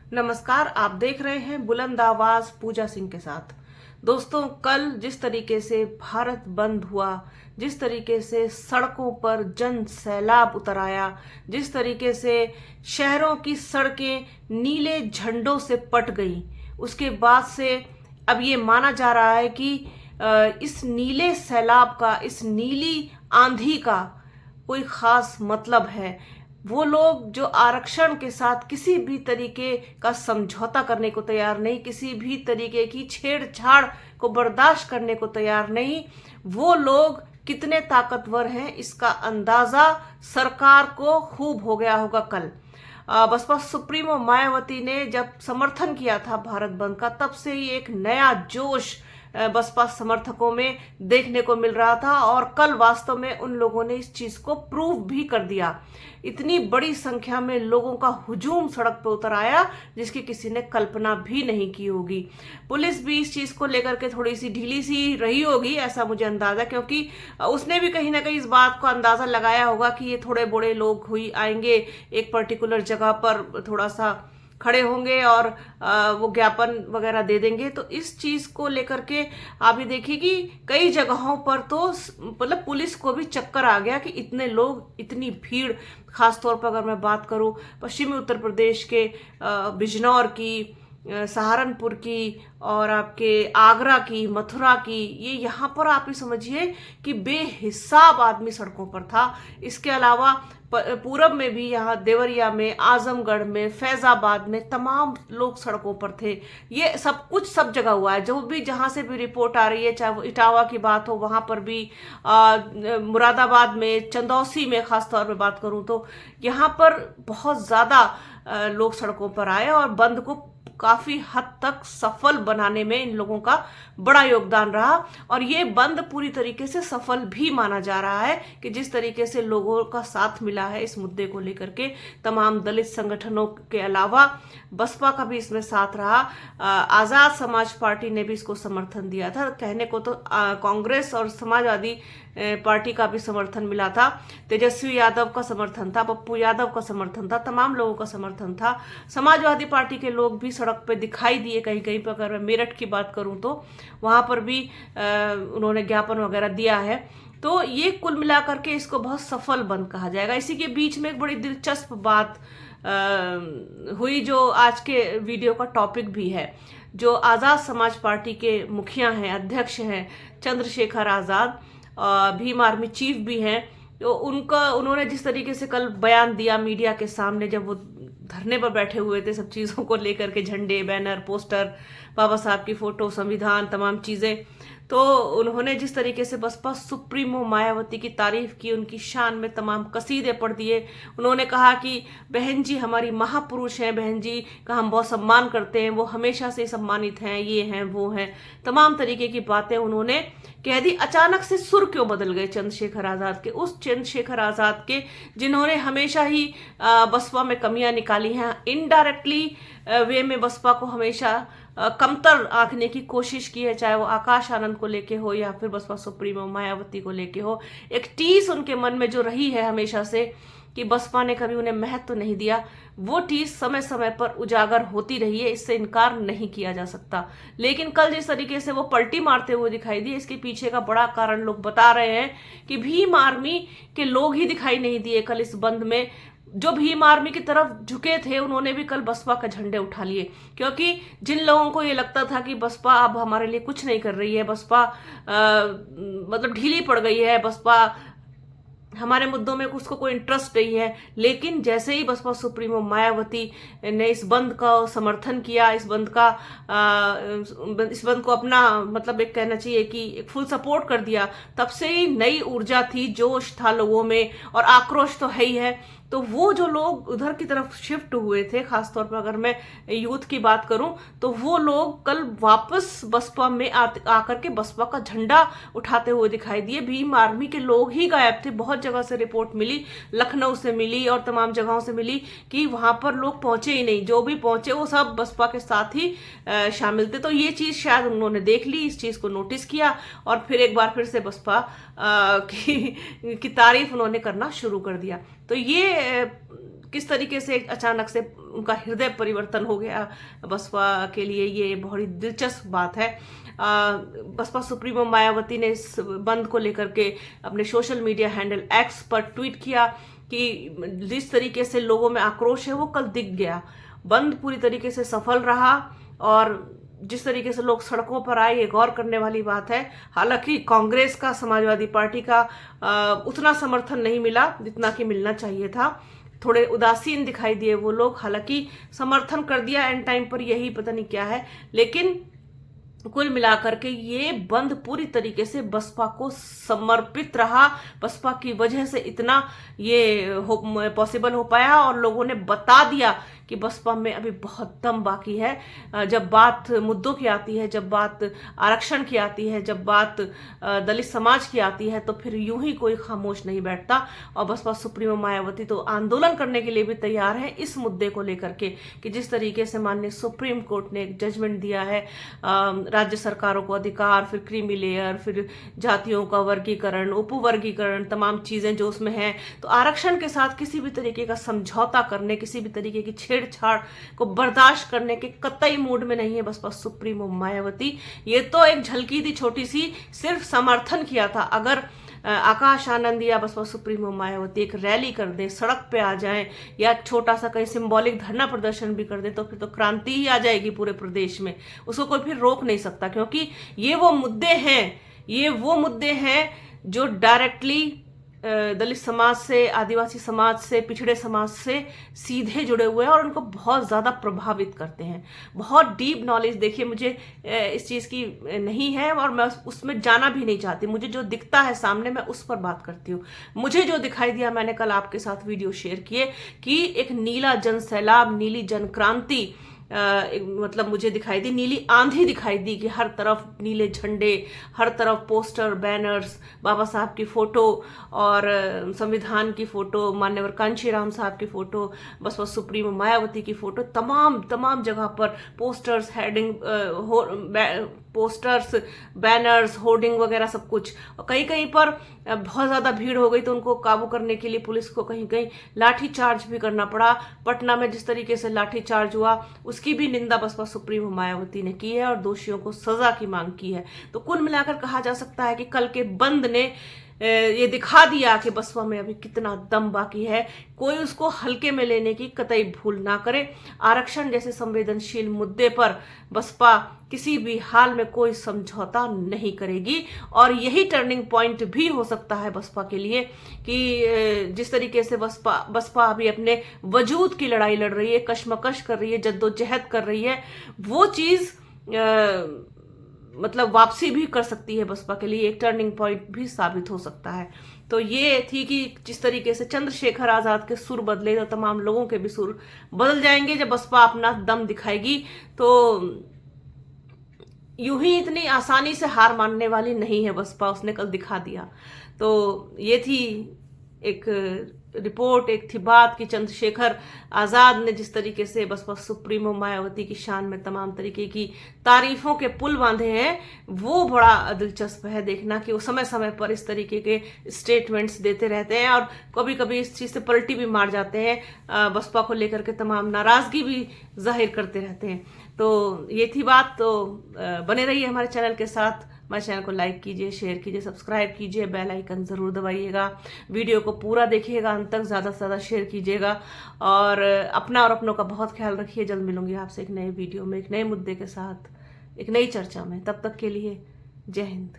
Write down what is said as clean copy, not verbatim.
नमस्कार, आप देख रहे हैं बुलंद आवाज पूजा सिंह के साथ। दोस्तों, कल जिस तरीके से भारत बंद हुआ, जिस तरीके से सड़कों पर जन सैलाब उतर आया, जिस तरीके से शहरों की सड़कें नीले झंडों से पट गई, उसके बाद से अब ये माना जा रहा है कि इस नीले सैलाब का, इस नीली आंधी का कोई खास मतलब है। वो लोग जो आरक्षण के साथ किसी भी तरीके का समझौता करने को तैयार नहीं, किसी भी तरीके की छेड़छाड़ को बर्दाश्त करने को तैयार नहीं, वो लोग कितने ताकतवर हैं इसका अंदाजा सरकार को खूब हो गया होगा। कल बसपा सुप्रीमो मायावती ने जब समर्थन किया था भारत बंद का, तब से ही एक नया जोश बसपा समर्थकों में देखने को मिल रहा था और कल वास्तव में उन लोगों ने इस चीज को प्रूव भी कर दिया। इतनी बड़ी संख्या में लोगों का हुजूम सड़क पर उतर आया जिसकी किसी ने कल्पना भी नहीं की होगी। पुलिस भी इस चीज को लेकर के थोड़ी सी ढीली सी रही होगी, ऐसा मुझे अंदाजा, क्योंकि उसने भी कहीं ना कहीं इस बात को अंदाजा लगाया होगा कि ये थोड़े बड़े लोग हुई आएंगे, एक पर्टिकुलर जगह पर थोड़ा सा खड़े होंगे और वो ज्ञापन वगैरह दे देंगे। तो इस चीज को लेकर के आप ये देखिए कि कई जगहों पर तो मतलब पुलिस को भी चक्कर आ गया कि इतने लोग, इतनी भीड़। खासतौर पर अगर मैं बात करूं पश्चिमी उत्तर प्रदेश के बिजनौर की, सहारनपुर की और आपके आगरा की, मथुरा की, ये यहाँ पर आप ही समझिए कि बेहिसाब आदमी सड़कों पर था। इसके अलावा पूरब में भी, यहाँ देवरिया में, आजमगढ़ में, फैजाबाद में तमाम लोग सड़कों पर थे। ये सब कुछ सब जगह हुआ है। जो भी जहाँ से भी रिपोर्ट आ रही है, चाहे वो इटावा की बात हो, वहां पर भी, मुरादाबाद में, चंदौसी में खासतौर पर बात करूं तो यहाँ पर बहुत ज्यादा लोग सड़कों पर आए और बंद को काफी हद तक सफल बनाने में इन लोगों का बड़ा योगदान रहा। और ये बंद पूरी तरीके से सफल भी माना जा रहा है कि जिस तरीके से लोगों का साथ मिला है इस मुद्दे को लेकर के, तमाम दलित संगठनों के अलावा बसपा का भी इसमें साथ रहा। आजाद समाज पार्टी ने भी इसको समर्थन दिया था। कहने को तो कांग्रेस और समाजवादी पार्टी का भी समर्थन मिला था, तेजस्वी यादव का समर्थन था, पप्पू यादव का समर्थन था, तमाम लोगों का समर्थन था। समाजवादी पार्टी के लोग भी सड़क पे दिखाई दिए कहीं कहीं पर। अगर मैं मेरठ की बात करूं तो वहां पर भी उन्होंने ज्ञापन वगैरह दिया है। तो ये कुल मिलाकर के इसको बहुत सफल बंद कहा जाएगा। इसी के बीच में एक बड़ी दिलचस्प बात हुई जो आज के वीडियो का टॉपिक भी है। जो आजाद समाज पार्टी के मुखिया हैं, अध्यक्ष हैं चंद्रशेखर आजाद, भीम आर्मी चीफ भी हैं, तो उन्होंने जिस तरीके से कल बयान दिया मीडिया के सामने, जब वो धरने पर बैठे हुए थे सब चीज़ों को लेकर के, झंडे, बैनर, पोस्टर, बाबा साहब की फोटो, संविधान, तमाम चीज़ें, तो उन्होंने जिस तरीके से बसपा सुप्रीमो मायावती की तारीफ की, उनकी शान में तमाम कसीदे पढ़ दिए। उन्होंने कहा कि बहन जी हमारी महापुरुष हैं, बहन जी का हम बहुत सम्मान करते हैं, वो हमेशा से सम्मानित हैं, ये हैं वो हैं, तमाम तरीके की बातें उन्होंने कह दी। अचानक से सुर क्यों बदल गए चंद्रशेखर आजाद के, उस चंद्रशेखर आजाद के जिन्होंने हमेशा ही बसपा में कमियां निकाली हैं, इनडायरेक्टली वे में बसपा को हमेशा कमतर आंकने की कोशिश की है, चाहे वो आकाश आनंद को लेके हो या फिर बसपा सुप्रीमो मायावती को लेके हो। एक टीस उनके मन में जो रही है हमेशा से कि बसपा ने कभी उन्हें महत्व तो नहीं दिया, वो टीस समय समय पर उजागर होती रही है, इससे इनकार नहीं किया जा सकता। लेकिन कल जिस तरीके से वो पलटी मारते हुए दिखाई दिए, इसके पीछे का बड़ा कारण लोग बता रहे हैं कि भीम आर्मी के लोग ही दिखाई नहीं दिए कल इस बंद में। जो भीम आर्मी की तरफ झुके थे उन्होंने भी कल बसपा का झंडे उठा लिए, क्योंकि जिन लोगों को ये लगता था कि बसपा अब हमारे लिए कुछ नहीं कर रही है, बसपा मतलब ढीली पड़ गई है, बसपा हमारे मुद्दों में उसको कोई इंटरेस्ट नहीं है, लेकिन जैसे ही बसपा सुप्रीमो मायावती ने इस बंद का समर्थन किया, इस बंद को अपना मतलब एक कहना चाहिए कि एक फुल सपोर्ट कर दिया, तब से ही नई ऊर्जा थी, जोश था लोगों में और आक्रोश तो है ही है। तो वो जो लोग उधर की तरफ शिफ्ट हुए थे, खासतौर पर अगर मैं यूथ की बात करूं, तो वो लोग कल वापस बसपा में आकर के बसपा का झंडा उठाते हुए दिखाई दिए। भीम आर्मी के लोग ही गायब थे। बहुत जगह से रिपोर्ट मिली, लखनऊ से मिली और तमाम जगहों से मिली कि वहां पर लोग पहुंचे ही नहीं, जो भी पहुंचे वो सब बसपा के साथ ही शामिल थे। तो ये चीज शायद उन्होंने देख ली, इस चीज को नोटिस किया और फिर एक बार फिर से बसपा की तारीफ उन्होंने करना शुरू कर दिया। तो ये किस तरीके से अचानक से उनका हृदय परिवर्तन हो गया बसपा के लिए, ये बहुत ही दिलचस्प बात है। बसपा सुप्रीमो मायावती ने इस बंद को लेकर के अपने सोशल मीडिया हैंडल एक्स पर ट्वीट किया कि जिस तरीके से लोगों में आक्रोश है वो कल दिख गया। बंद पूरी तरीके से सफल रहा और जिस तरीके से लोग सड़कों पर आए, ये गौर करने वाली बात है। हालांकि कांग्रेस का, समाजवादी पार्टी का उतना समर्थन नहीं मिला जितना कि मिलना चाहिए था। थोड़े उदासीन दिखाई दिए वो लोग, हालांकि समर्थन कर दिया एंड टाइम पर, यही पता नहीं क्या है। लेकिन कुल मिलाकर के ये बंद पूरी तरीके से बसपा को समर्पित रहा। बसपा की वजह से इतना ये पॉसिबल हो पाया और लोगों ने बता दिया कि बसपा में अभी बहुत दम बाकी है। जब बात मुद्दों की आती है, जब बात आरक्षण की आती है, जब बात दलित समाज की आती है, तो फिर यूं ही कोई खामोश नहीं बैठता। और बसपा सुप्रीमो मायावती तो आंदोलन करने के लिए भी तैयार है इस मुद्दे को लेकर के कि जिस तरीके से माननीय सुप्रीम कोर्ट ने एक जजमेंट दिया है, राज्य सरकारों को अधिकार, फिर क्रीमी लेयर, फिर जातियों का वर्गीकरण, उपवर्गीकरण, तमाम चीजें जो उसमें हैं। तो आरक्षण के साथ किसी भी तरीके का समझौता करने, किसी भी तरीके की छेड़छाड़ को बर्दाश्त करने के कतई मूड में नहीं है बसपा सुप्रीमो मायावती। ये तो एक झलकी थी छोटी सी, सिर्फ समर्थन किया था। अगर आकाश आनंद या बसपा सुप्रीमो मायावती एक रैली कर दे, सड़क पे आ जाएं या छोटा सा कहीं सिंबॉलिक धरना प्रदर्शन भी कर दे, तो फिर तो क्रांति ही आ जाएगी पूरे प्रदेश में। उसको कोई फिर रोक नहीं सकता, क्योंकि ये वो मुद्दे हैं जो डायरेक्टली दलित समाज से, आदिवासी समाज से, पिछड़े समाज से सीधे जुड़े हुए हैं और उनको बहुत ज़्यादा प्रभावित करते हैं। बहुत डीप नॉलेज देखिए मुझे इस चीज़ की नहीं है और मैं उसमें जाना भी नहीं चाहती। मुझे जो दिखता है सामने मैं उस पर बात करती हूँ। मुझे जो दिखाई दिया, मैंने कल आपके साथ वीडियो शेयर किए कि एक नीला जन सैलाब, नीली जन क्रांति मतलब मुझे दिखाई दी, नीली आंधी दिखाई दी कि हर तरफ नीले झंडे, हर तरफ पोस्टर, बैनर्स, बाबा साहब की फोटो और संविधान की फोटो, मान्यवर कांशीराम साहब की फोटो, बसपा सुप्रीमो मायावती की फोटो, तमाम जगह पर posters, heading, posters, banners, hoarding वगैरह सब कुछ। कहीं कहीं पर बहुत ज़्यादा भीड़ हो गई तो उनको काबू करने के लिए पुलिस को कहीं कहीं लाठी चार्ज भी करना पड़ा। पटना में जिस तरीके से लाठी चार्ज हुआ उसकी भी निंदा बसपा सुप्रीमो मायावती ने की है और दोषियों को सजा की मांग की है। तो कुल मिलाकर कहा जा सकता है कि कल के बंद ने ये दिखा दिया कि बसपा में अभी कितना दम बाकी है। कोई उसको हल्के में लेने की कतई भूल ना करे। आरक्षण जैसे संवेदनशील मुद्दे पर बसपा किसी भी हाल में कोई समझौता नहीं करेगी और यही टर्निंग पॉइंट भी हो सकता है बसपा के लिए कि जिस तरीके से बसपा अभी अपने वजूद की लड़ाई लड़ रही है, कशमकश कर रही है, जद्दोजहद कर रही है, वो चीज मतलब वापसी भी कर सकती है बसपा के लिए, एक टर्निंग पॉइंट भी साबित हो सकता है। तो ये थी कि जिस तरीके से चंद्रशेखर आजाद के सुर बदले तो तमाम लोगों के भी सुर बदल जाएंगे जब बसपा अपना दम दिखाएगी। तो यूं ही इतनी आसानी से हार मानने वाली नहीं है बसपा, उसने कल दिखा दिया। तो ये थी एक रिपोर्ट, एक थी बात कि चंद्रशेखर आजाद ने जिस तरीके से बसपा सुप्रीमो मायावती की शान में तमाम तरीके की तारीफों के पुल बांधे हैं, वो बड़ा दिलचस्प है देखना कि वो समय समय पर इस तरीके के स्टेटमेंट्स देते रहते हैं और कभी कभी इस चीज से पलटी भी मार जाते हैं, बसपा को लेकर के तमाम नाराजगी भी जाहिर करते रहते हैं। तो ये थी बात। तो बने रहिए हमारे चैनल के साथ। हमारे चैनल को लाइक कीजिए, शेयर कीजिए, सब्सक्राइब कीजिए, बेल आइकन जरूर दबाइएगा, वीडियो को पूरा देखिएगा, अंत तक ज़्यादा से ज़्यादा शेयर कीजिएगा और अपना और अपनों का बहुत ख्याल रखिए। जल्द मिलूंगी आपसे एक नए वीडियो में, एक नए मुद्दे के साथ, एक नई चर्चा में। तब तक के लिए जय हिंद।